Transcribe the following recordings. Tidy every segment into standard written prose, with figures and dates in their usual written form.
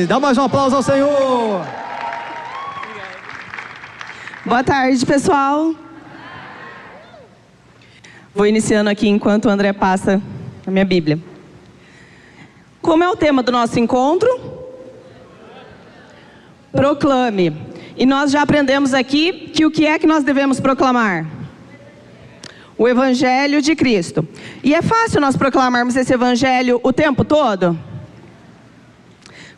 Dá mais um aplauso ao Senhor. Boa tarde, pessoal. Vou iniciando aqui enquanto o André passa a minha Bíblia. Como é o tema do nosso encontro? Proclame. E nós já aprendemos aqui que o que é que nós devemos proclamar? O Evangelho de Cristo. E é fácil nós proclamarmos esse Evangelho o tempo todo?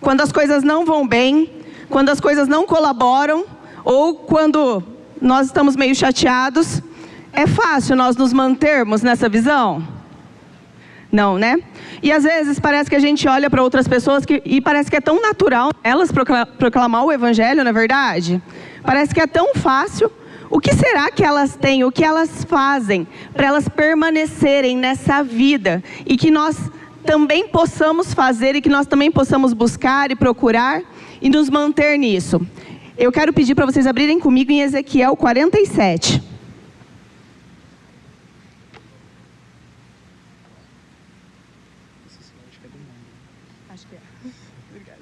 Quando as coisas não vão bem, quando as coisas não colaboram, ou quando nós estamos meio chateados, é fácil nós nos mantermos nessa visão? Não, né? E às vezes parece que a gente olha para outras pessoas e parece que é tão natural elas proclamar o Evangelho, não é verdade? Parece que é tão fácil. O que será que elas têm, o que elas fazem para elas permanecerem nessa vida e que nós também possamos fazer e que nós também possamos buscar e procurar e nos manter nisso? Eu quero pedir para vocês abrirem comigo em Ezequiel 47. Acho que é. Obrigada.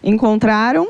Encontraram?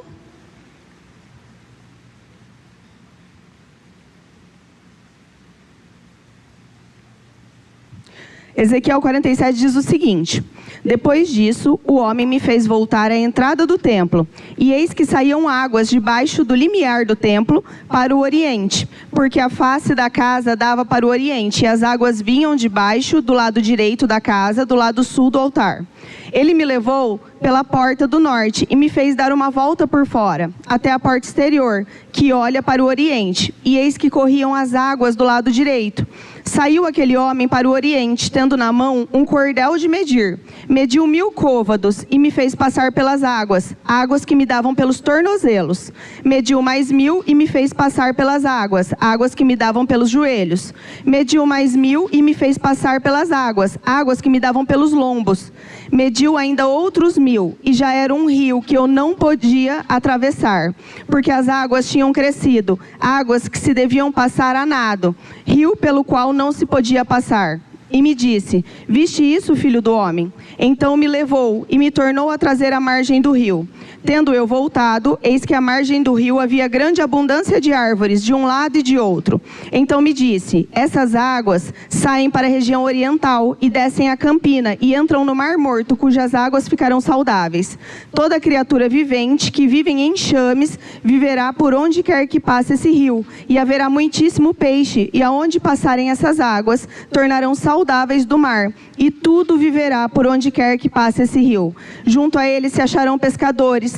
Ezequiel 47 diz o seguinte: depois disso, o homem me fez voltar à entrada do templo, e eis que saíam águas debaixo do limiar do templo para o oriente, porque a face da casa dava para o oriente, e as águas vinham de baixo do lado direito da casa, do lado sul do altar. Ele me levou pela porta do norte e me fez dar uma volta por fora, até a porta exterior, que olha para o oriente, e eis que corriam as águas do lado direito. Saiu aquele homem para o oriente, tendo na mão um cordel de medir. Mediu 1000 côvados e me fez passar pelas águas, águas que me davam pelos tornozelos. Mediu mais 1000 e me fez passar pelas águas, águas que me davam pelos joelhos. Mediu mais 1000 e me fez passar pelas águas, águas que me davam pelos lombos. Mediu ainda outros 1000, e já era um rio que eu não podia atravessar, porque as águas tinham crescido, águas que se deviam passar a nado, rio pelo qual não se podia passar. E me disse: viste isso, filho do homem? Então me levou e me tornou a trazer à margem do rio. Tendo eu voltado, eis que à margem do rio havia grande abundância de árvores, de um lado e de outro. Então me disse: essas águas saem para a região oriental e descem a campina e entram no Mar Morto, cujas águas ficarão saudáveis. Toda criatura vivente que vive em enxames viverá por onde quer que passe esse rio, e haverá muitíssimo peixe, e aonde passarem essas águas, tornarão saudáveis do mar, e tudo viverá por onde quer que passe esse rio. Junto a ele se acharão pescadores,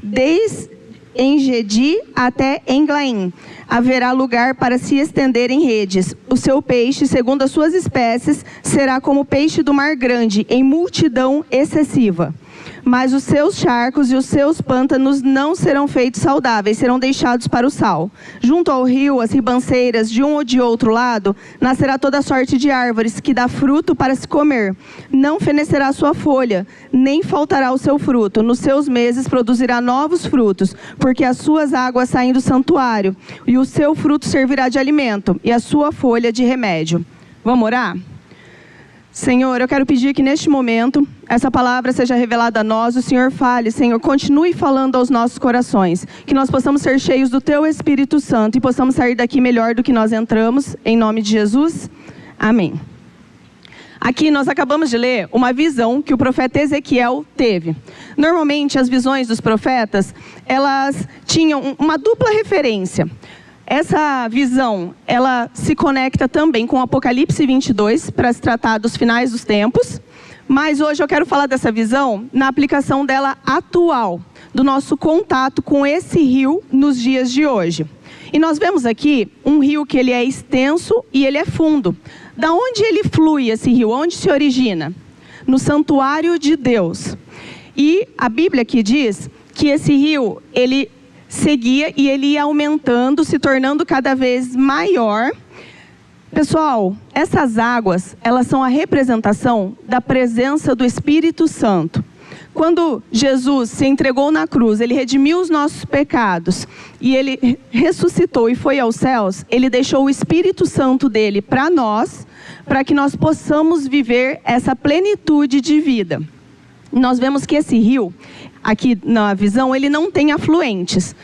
desde Engedi até Englaim. Haverá lugar para se estender em redes. O seu peixe, segundo as suas espécies, será como o peixe do mar grande, em multidão excessiva. Mas os seus charcos e os seus pântanos não serão feitos saudáveis, serão deixados para o sal. Junto ao rio, as ribanceiras, de um ou de outro lado, nascerá toda sorte de árvores, que dá fruto para se comer. Não fenecerá a sua folha, nem faltará o seu fruto. Nos seus meses produzirá novos frutos, porque as suas águas saem do santuário, e o seu fruto servirá de alimento, e a sua folha de remédio. Vamos orar? Senhor, eu quero pedir que neste momento, essa palavra seja revelada a nós, o Senhor fale, Senhor, continue falando aos nossos corações, que nós possamos ser cheios do Teu Espírito Santo e possamos sair daqui melhor do que nós entramos, em nome de Jesus, amém. Aqui nós acabamos de ler uma visão que o profeta Ezequiel teve. Normalmente as visões dos profetas, elas tinham uma dupla referência. Essa visão, ela se conecta também com Apocalipse 22, para se tratar dos finais dos tempos. Mas hoje eu quero falar dessa visão na aplicação dela atual, do nosso contato com esse rio nos dias de hoje. E nós vemos aqui um rio que ele é extenso e ele é fundo. Da onde ele flui esse rio? Onde se origina? No santuário de Deus. E a Bíblia aqui diz que esse rio, ele seguia e ele ia aumentando, se tornando cada vez maior. Pessoal, essas águas, elas são a representação da presença do Espírito Santo. quando Jesus se entregou na cruz, ele redimiu os nossos pecados e ele ressuscitou e foi aos céus, ele deixou o Espírito Santo dele para nós, para que nós possamos viver essa plenitude de vida. Nós vemos que esse rio, aqui na visão, ele não tem afluentes.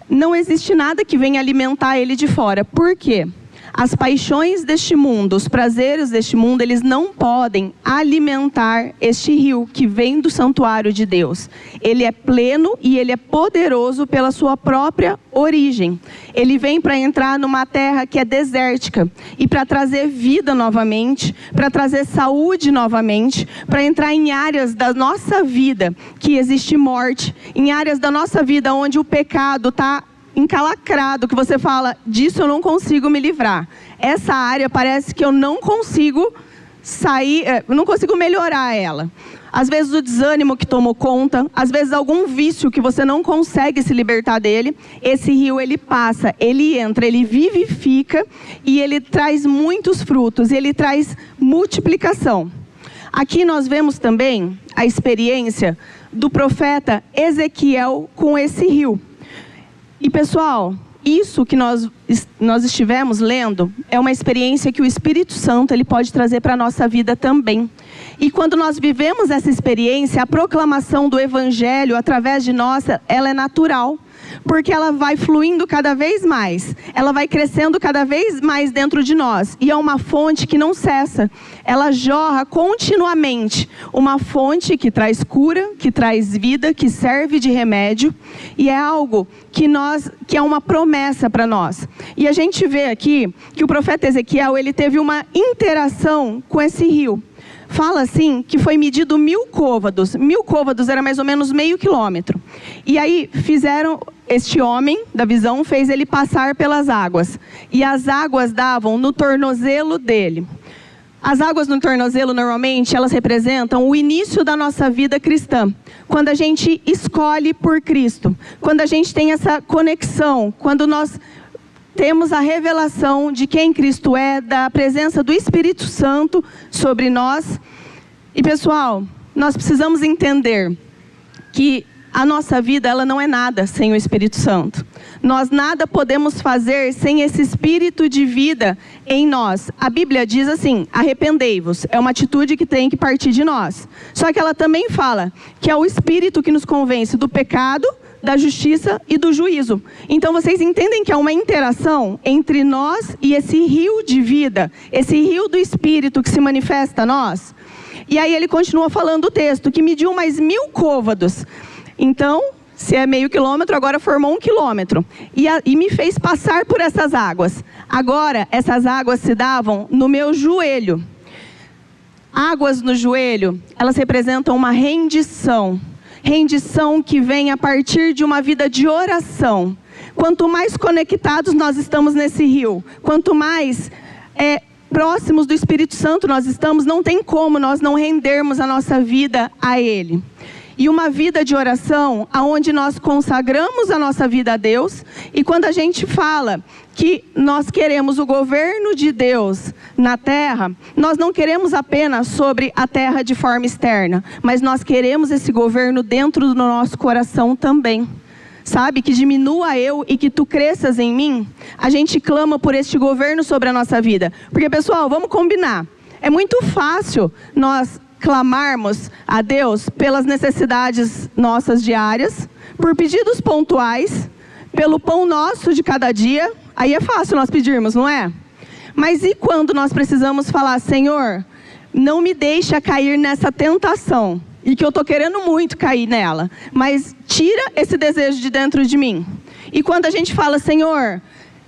Não existe nada que venha alimentar ele de fora. Por quê? As paixões deste mundo, os prazeres deste mundo, eles não podem alimentar este rio que vem do santuário de Deus. Ele é pleno e ele é poderoso pela sua própria origem. Ele vem para entrar numa terra que é desértica e para trazer vida novamente, para trazer saúde novamente, para entrar em áreas da nossa vida que existe morte, em áreas da nossa vida onde o pecado está encalacrado, que você fala, disso eu não consigo me livrar. Essa área parece que eu não consigo sair, não consigo melhorar ela. Às vezes o desânimo que tomou conta, às vezes algum vício que você não consegue se libertar dele, esse rio ele passa, ele entra, ele vivifica e ele traz muitos frutos, ele traz multiplicação. Aqui nós vemos também a experiência do profeta Ezequiel com esse rio. E pessoal, isso que nós estivemos lendo é uma experiência que o Espírito Santo ele pode trazer para a nossa vida também. E quando nós vivemos essa experiência, a proclamação do Evangelho através de nós, ela é natural. Porque ela vai fluindo cada vez mais, ela vai crescendo cada vez mais dentro de nós. E é uma fonte que não cessa, ela jorra continuamente. Uma fonte que traz cura, que traz vida, que serve de remédio. E é algo que é uma promessa para nós. E a gente vê aqui que o profeta Ezequiel, ele teve uma interação com esse rio. Fala assim que foi medido 1000 côvados. 1000 côvados era mais ou menos meio quilômetro. E aí este homem da visão fez ele passar pelas águas. E as águas davam no tornozelo dele. As águas no tornozelo normalmente elas representam o início da nossa vida cristã. Quando a gente escolhe por Cristo. Quando a gente tem essa conexão. Quando nós temos a revelação de quem Cristo é, da presença do Espírito Santo sobre nós. E pessoal, nós precisamos entender que a nossa vida ela não é nada sem o Espírito Santo. Nós nada podemos fazer sem esse Espírito de vida em nós. A Bíblia diz assim, arrependei-vos. É uma atitude que tem que partir de nós. Só que ela também fala que é o Espírito que nos convence do pecado, da justiça e do juízo. Então vocês entendem que há uma interação entre nós e esse rio de vida, esse rio do Espírito que se manifesta a nós. E aí ele continua falando o texto, que mediu mais 1000 côvados. Então, se é meio quilômetro, agora formou 1 quilômetro. E me fez passar por essas águas. Agora, essas águas se davam no meu joelho. Águas no joelho, elas representam uma rendição. Rendição que vem a partir de uma vida de oração. Quanto mais conectados nós estamos nesse rio, quanto mais próximos do Espírito Santo nós estamos, não tem como nós não rendermos a nossa vida a Ele. E uma vida de oração, onde nós consagramos a nossa vida a Deus. E quando a gente fala que nós queremos o governo de Deus na terra, nós não queremos apenas sobre a terra de forma externa, mas nós queremos esse governo dentro do nosso coração também. Sabe, que diminua eu e que tu cresças em mim. A gente clama por este governo sobre a nossa vida. Porque pessoal, vamos combinar. É muito fácil nós clamarmos a Deus pelas necessidades nossas diárias, por pedidos pontuais, pelo pão nosso de cada dia. Aí é fácil nós pedirmos, não é? Mas e quando nós precisamos falar, Senhor, não me deixa cair nessa tentação, e que eu estou querendo muito cair nela, mas tira esse desejo de dentro de mim. E quando a gente fala, Senhor,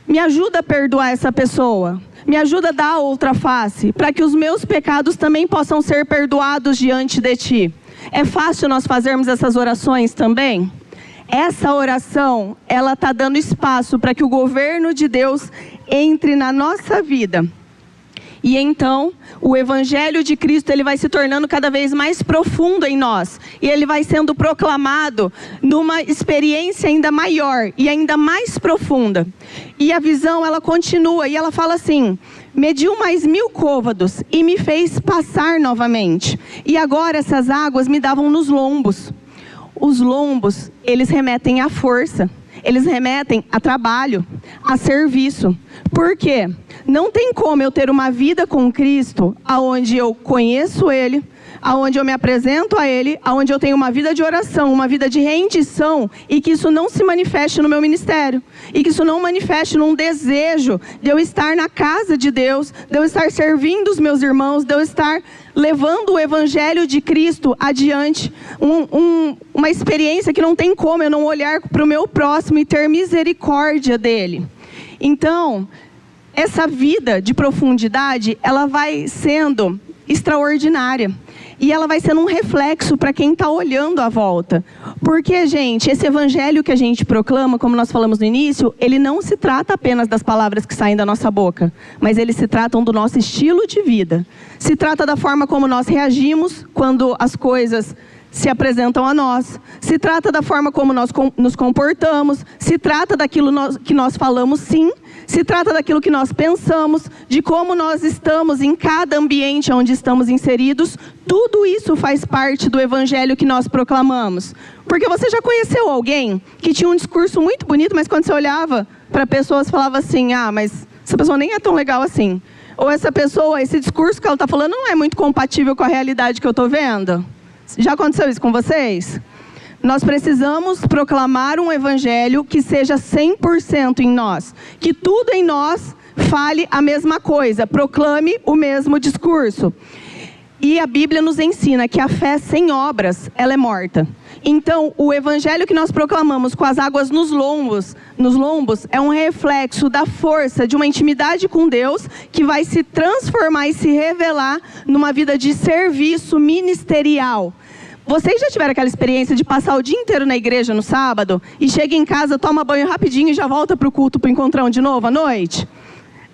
me ajuda a perdoar essa pessoa, me ajuda a dar a outra face, para que os meus pecados também possam ser perdoados diante de Ti. É fácil nós fazermos essas orações também? Essa oração, ela está dando espaço para que o governo de Deus entre na nossa vida. E então, o evangelho de Cristo, ele vai se tornando cada vez mais profundo em nós. E ele vai sendo proclamado numa experiência ainda maior e ainda mais profunda. E a visão, ela continua e ela fala assim: mediu mais 1000 côvados e me fez passar novamente. E agora essas águas me davam nos lombos. Os lombos, eles remetem à força. Eles remetem a trabalho, a serviço. Por quê? Não tem como eu ter uma vida com Cristo, aonde eu conheço Ele, aonde eu me apresento a Ele, aonde eu tenho uma vida de oração, uma vida de rendição, e que isso não se manifeste no meu ministério, e que isso não manifeste num desejo de eu estar na casa de Deus, de eu estar servindo os meus irmãos, de eu estar levando o evangelho de Cristo adiante, uma experiência que não tem como eu não olhar para o meu próximo e ter misericórdia dele. Então, essa vida de profundidade, ela vai sendo extraordinária. E ela vai sendo um reflexo para quem está olhando à volta. Porque, gente, esse evangelho que a gente proclama, como nós falamos no início, ele não se trata apenas das palavras que saem da nossa boca, mas eles se tratam do nosso estilo de vida. Se trata da forma como nós reagimos quando as coisas se apresentam a nós. Se trata da forma como nós nos comportamos. Se trata daquilo que nós falamos, sim. Se trata daquilo que nós pensamos, de como nós estamos em cada ambiente onde estamos inseridos. Tudo isso faz parte do evangelho que nós proclamamos. Porque você já conheceu alguém que tinha um discurso muito bonito, mas quando você olhava para pessoas, falava assim: ah, mas essa pessoa nem é tão legal assim. Ou essa pessoa, esse discurso que ela está falando não é muito compatível com a realidade que eu estou vendo. Já aconteceu isso com vocês? Nós precisamos proclamar um evangelho que seja 100% em nós. Que tudo em nós fale a mesma coisa, proclame o mesmo discurso. E a Bíblia nos ensina que a fé sem obras, ela é morta. Então, o evangelho que nós proclamamos com as águas nos lombos é um reflexo da força de uma intimidade com Deus que vai se transformar e se revelar numa vida de serviço ministerial. Vocês já tiveram aquela experiência de passar o dia inteiro na igreja no sábado e chega em casa, toma banho rapidinho e já volta para o culto para o encontrão de novo à noite?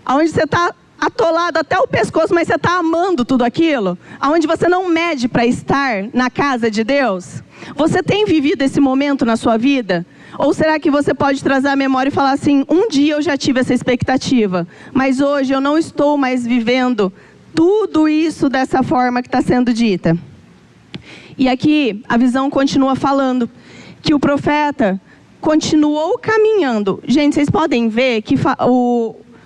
Onde você está atolado até o pescoço, mas você está amando tudo aquilo? Onde você não mede para estar na casa de Deus? Você tem vivido esse momento na sua vida? Ou será que você pode trazer a memória e falar assim: um dia eu já tive essa expectativa, mas hoje eu não estou mais vivendo tudo isso dessa forma que está sendo dita? E aqui a visão continua falando que o profeta continuou caminhando. Gente, vocês podem ver que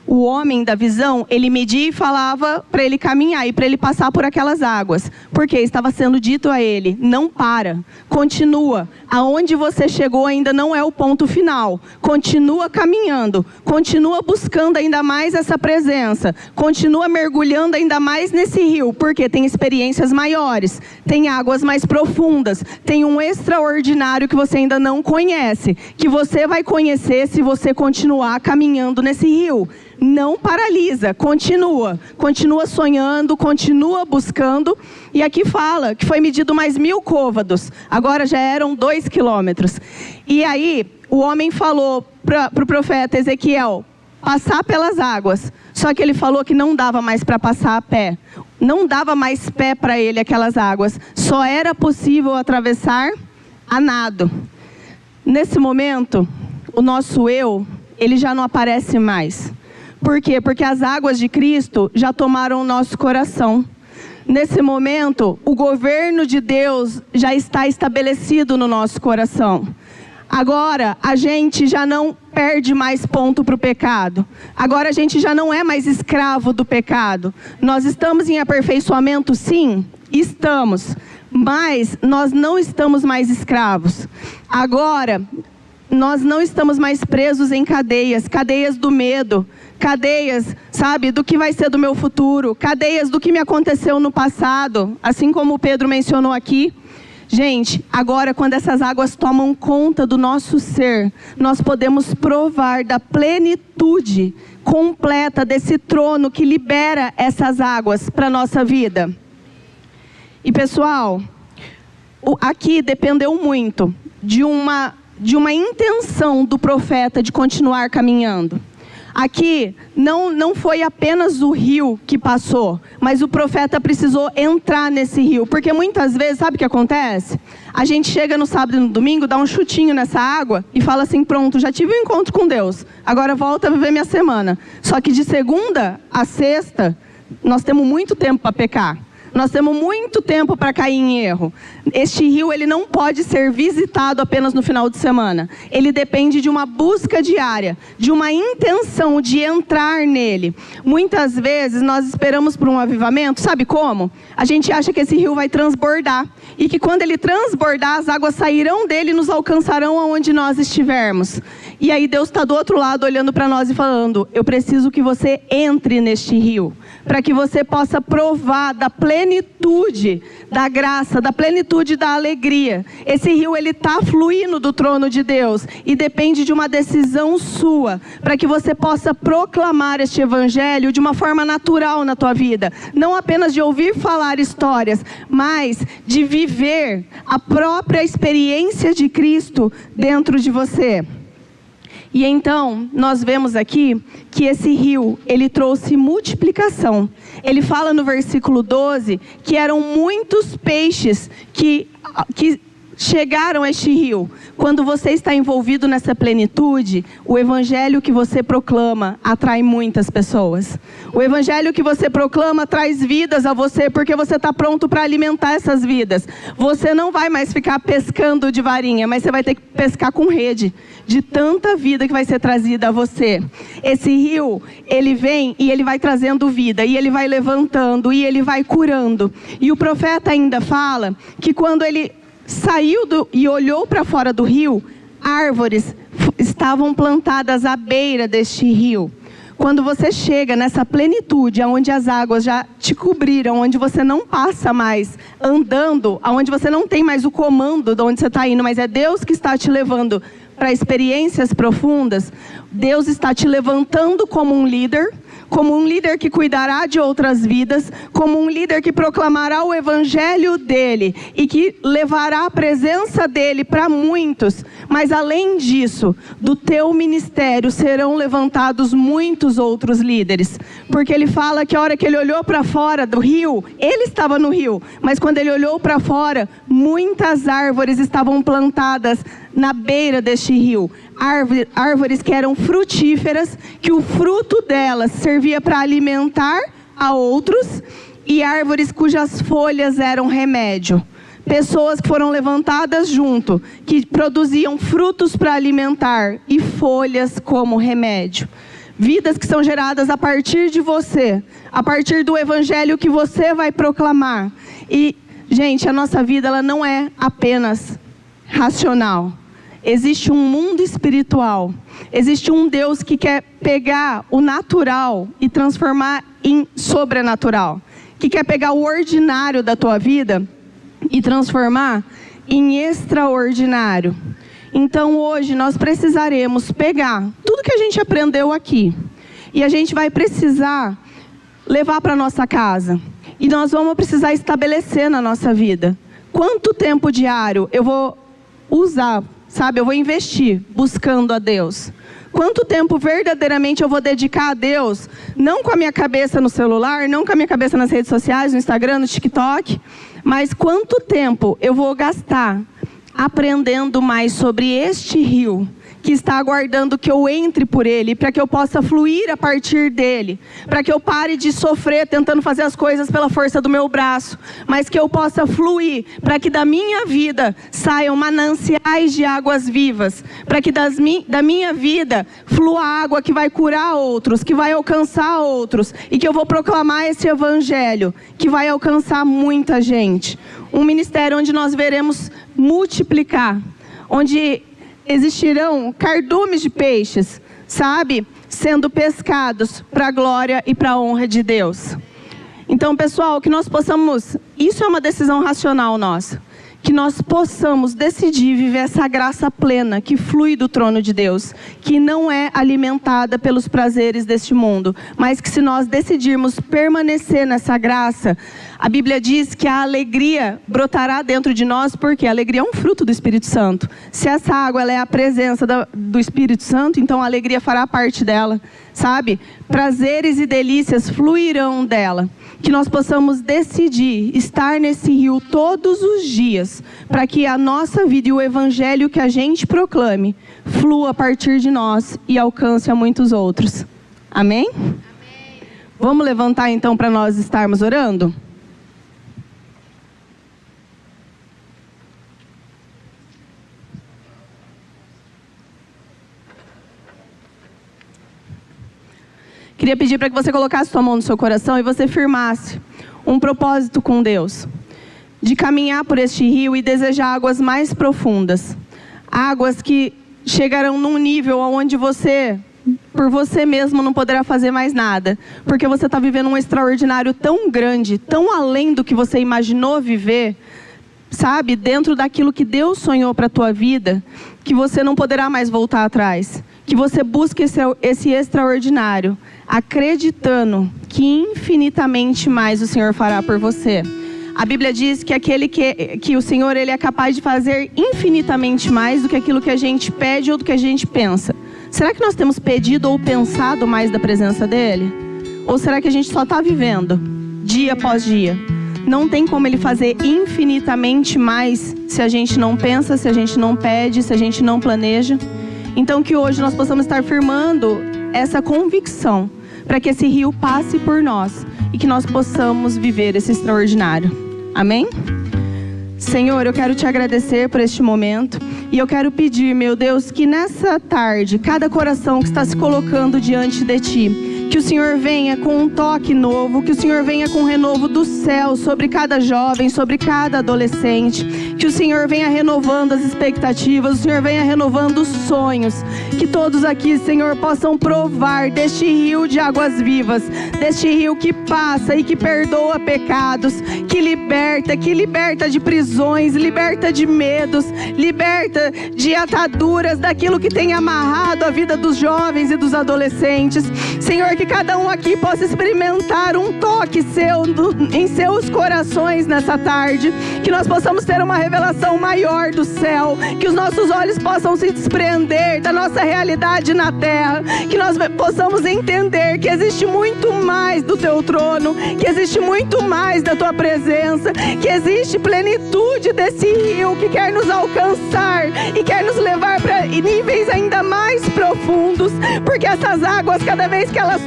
o homem da visão, ele media e falava para ele caminhar e para ele passar por aquelas águas. Porque estava sendo dito a ele: não para, continua. Aonde você chegou ainda não é o ponto final. Continua caminhando, continua buscando ainda mais essa presença. Continua mergulhando ainda mais nesse rio, porque tem experiências maiores, tem águas mais profundas, tem um extraordinário que você ainda não conhece, que você vai conhecer se você continuar caminhando nesse rio. Não paralisa, continua sonhando, continua buscando. E aqui fala que foi medido mais 1000 côvados, agora já eram 2 quilômetros. E aí o homem falou para o profeta Ezequiel passar pelas águas, só que ele falou que não dava mais para passar a pé. Não dava mais pé para ele aquelas águas, só era possível atravessar a nado. Nesse momento, o nosso eu, ele já não aparece mais. Por quê? Porque as águas de Cristo já tomaram o nosso coração. Nesse momento, o governo de Deus já está estabelecido no nosso coração. Agora, a gente já não perde mais ponto para o pecado. Agora, a gente já não é mais escravo do pecado. Nós estamos em aperfeiçoamento? Sim, estamos. Mas nós não estamos mais escravos. Agora, nós não estamos mais presos em cadeias do medo. Cadeias, sabe, do que vai ser do meu futuro. Cadeias do que me aconteceu no passado. Assim como o Pedro mencionou aqui. Gente, agora quando essas águas tomam conta do nosso ser, nós podemos provar da plenitude completa desse trono que libera essas águas para a nossa vida. E pessoal, aqui dependeu muito de uma intenção do profeta de continuar caminhando. Aqui não foi apenas o rio que passou, mas o profeta precisou entrar nesse rio. Porque muitas vezes, sabe o que acontece? A gente chega no sábado e no domingo, dá um chutinho nessa água e fala assim, pronto, já tive um encontro com Deus. Agora volta a viver minha semana. Só que de segunda a sexta, nós temos muito tempo para pecar. Nós temos muito tempo para cair em erro. Este rio, ele não pode ser visitado apenas no final de semana. Ele depende de uma busca diária, de uma intenção de entrar nele. Muitas vezes nós esperamos por um avivamento, sabe como? A gente acha que esse rio vai transbordar. E que quando ele transbordar, as águas sairão dele e nos alcançarão aonde nós estivermos. E aí Deus está do outro lado olhando para nós e falando, eu preciso que você entre neste rio. Para que você possa provar da plenitude da graça, da plenitude da alegria. Esse rio, ele está fluindo do trono de Deus e depende de uma decisão sua, para que você possa proclamar este evangelho de uma forma natural na tua vida. Não apenas de ouvir falar histórias, mas de viver a própria experiência de Cristo dentro de você. E então, nós vemos aqui que esse rio, ele trouxe multiplicação. Ele fala no versículo 12 que eram muitos peixes que chegaram a este rio. Quando você está envolvido nessa plenitude, o evangelho que você proclama atrai muitas pessoas. O evangelho que você proclama traz vidas a você, porque você está pronto para alimentar essas vidas. Você não vai mais ficar pescando de varinha, mas você vai ter que pescar com rede, de tanta vida que vai ser trazida a você. Esse rio, ele vem e ele vai trazendo vida, e ele vai levantando, e ele vai curando. E o profeta ainda fala que quando ele saiu e olhou para fora do rio, árvores estavam plantadas à beira deste rio. Quando você chega nessa plenitude, onde as águas já te cobriram, onde você não passa mais andando, onde você não tem mais o comando de onde você está indo, mas é Deus que está te levando para experiências profundas, Deus está te levantando como um líder que cuidará de outras vidas, como um líder que proclamará o evangelho dele e que levará a presença dele para muitos. Mas além disso, do teu ministério serão levantados muitos outros líderes. Porque ele fala que a hora que ele olhou para fora do rio, ele estava no rio, mas quando ele olhou para fora, muitas árvores estavam plantadas na beira deste rio. Árvores que eram frutíferas, que o fruto delas servia para alimentar a outros, e árvores cujas folhas eram remédio. Pessoas que foram levantadas junto, que produziam frutos para alimentar e folhas como remédio. Vidas que são geradas a partir de você, a partir do evangelho que você vai proclamar. E, gente, a nossa vida, ela não é apenas racional. Existe um mundo espiritual. Existe um Deus que quer pegar o natural e transformar em sobrenatural. Que quer pegar o ordinário da tua vida e transformar em extraordinário. Então hoje nós precisaremos pegar tudo que a gente aprendeu aqui. E a gente vai precisar levar para a nossa casa. E nós vamos precisar estabelecer na nossa vida. Quanto tempo diário eu vou usar? Sabe, eu vou investir buscando a Deus. Quanto tempo verdadeiramente eu vou dedicar a Deus? Não com a minha cabeça no celular, não com a minha cabeça nas redes sociais, no Instagram, no TikTok. Mas quanto tempo eu vou gastar aprendendo mais sobre este rio, que está aguardando que eu entre por ele, para que eu possa fluir a partir dele, para que eu pare de sofrer tentando fazer as coisas pela força do meu braço, mas que eu possa fluir, para que da minha vida saiam mananciais de águas vivas, para que da minha vida flua água que vai curar outros, que vai alcançar outros, e que eu vou proclamar esse evangelho, que vai alcançar muita gente. Um ministério onde nós veremos multiplicar, onde existirão cardumes de peixes, sabe? Sendo pescados para a glória e para a honra de Deus. Então, pessoal, que nós possamos... Isso é uma decisão racional nossa. Que nós possamos decidir viver essa graça plena que flui do trono de Deus. Que não é alimentada pelos prazeres deste mundo. Mas que se nós decidirmos permanecer nessa graça, A Bíblia diz que a alegria brotará dentro de nós, porque a alegria é um fruto do Espírito Santo. Se essa água ela é a presença do Espírito Santo, então a alegria fará parte dela, sabe? Prazeres e delícias fluirão dela. Que nós possamos decidir estar nesse rio todos os dias, para que a nossa vida e o evangelho que a gente proclame flua a partir de nós e alcance a muitos outros. Amém? Amém. Vamos levantar então para nós estarmos orando? Queria pedir para que você colocasse sua mão no seu coração e você firmasse um propósito com Deus, de caminhar por este rio e desejar águas mais profundas, águas que chegarão num nível onde você, por você mesmo, não poderá fazer mais nada, porque você está vivendo um extraordinário tão grande, tão além do que você imaginou viver, sabe, dentro daquilo que Deus sonhou para a tua vida, que você não poderá mais voltar atrás. Que você busque esse extraordinário, acreditando que infinitamente mais o Senhor fará por você. A Bíblia diz que que o Senhor ele é capaz de fazer infinitamente mais do que aquilo que a gente pede ou do que a gente pensa. Será que nós temos pedido ou pensado mais da presença dEle? Ou será que a gente só está vivendo, dia após dia? Não tem como Ele fazer infinitamente mais se a gente não pensa, se a gente não pede, se a gente não planeja. Então que hoje nós possamos estar firmando essa convicção, para que esse rio passe por nós e que nós possamos viver esse extraordinário. Amém? Senhor, eu quero te agradecer por este momento e eu quero pedir, meu Deus, que nessa tarde, cada coração que está se colocando diante de Ti, que o Senhor venha com um toque novo, que o Senhor venha com um renovo do céu sobre cada jovem, sobre cada adolescente, que o Senhor venha renovando as expectativas, o Senhor venha renovando os sonhos, que todos aqui, Senhor, possam provar deste rio de águas vivas, deste rio que passa e que perdoa pecados, que liberta de prisões, liberta de medos, liberta de ataduras, daquilo que tem amarrado a vida dos jovens e dos adolescentes. Senhor, que cada um aqui possa experimentar um toque seu em seus corações nessa tarde, que nós possamos ter uma revelação maior do céu, que os nossos olhos possam se desprender da nossa realidade na terra, que nós possamos entender que existe muito mais do teu trono, que existe muito mais da tua presença, que existe plenitude desse rio que quer nos alcançar e quer nos levar para níveis ainda mais profundos, porque essas águas, cada vez que elas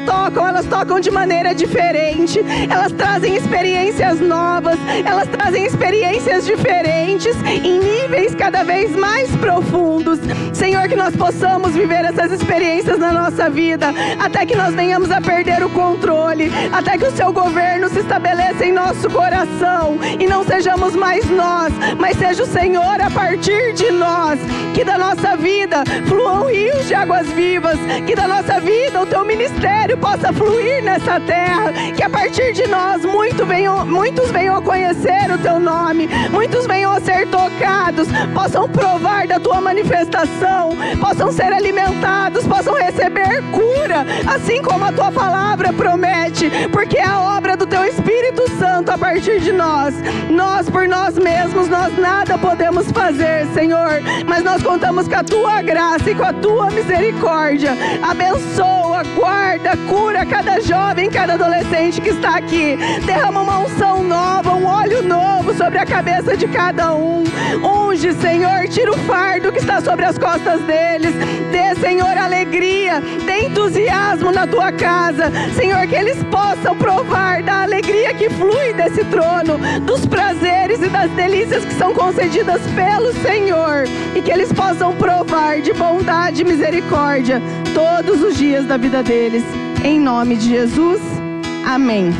tocam de maneira diferente, elas trazem experiências novas, elas trazem experiências diferentes, em níveis cada vez mais profundos. Senhor, que nós possamos viver essas experiências na nossa vida, até que nós venhamos a perder o controle, até que o seu governo se estabeleça em nosso coração, e não sejamos mais nós, mas seja o Senhor a partir de nós, que da nossa vida fluam rios de águas vivas, que da nossa vida o teu ministério possa fluir nessa terra, que a partir de nós muitos venham a conhecer o teu nome, muitos venham a ser tocados, possam provar da tua manifestação, possam ser alimentados, possam receber cura, assim como a tua palavra promete, porque é a obra do teu Espírito Santo a partir de nós. Nós por nós mesmos, nós nada podemos fazer, Senhor, mas nós contamos com a tua graça e com a tua misericórdia. Abençoa, guarda, cura cada jovem, cada adolescente que está aqui. Derrama uma unção nova, um óleo novo sobre a cabeça de cada um. Unge, Senhor, tira o fardo que está sobre as costas deles. Dê, Senhor, alegria, dê entusiasmo na tua casa. Senhor, que eles possam provar da alegria que flui desse trono, dos prazeres e das delícias que são concedidas pelo Senhor, e que eles possam provar de bondade e misericórdia todos os dias da vida deles. Em nome de Jesus, amém.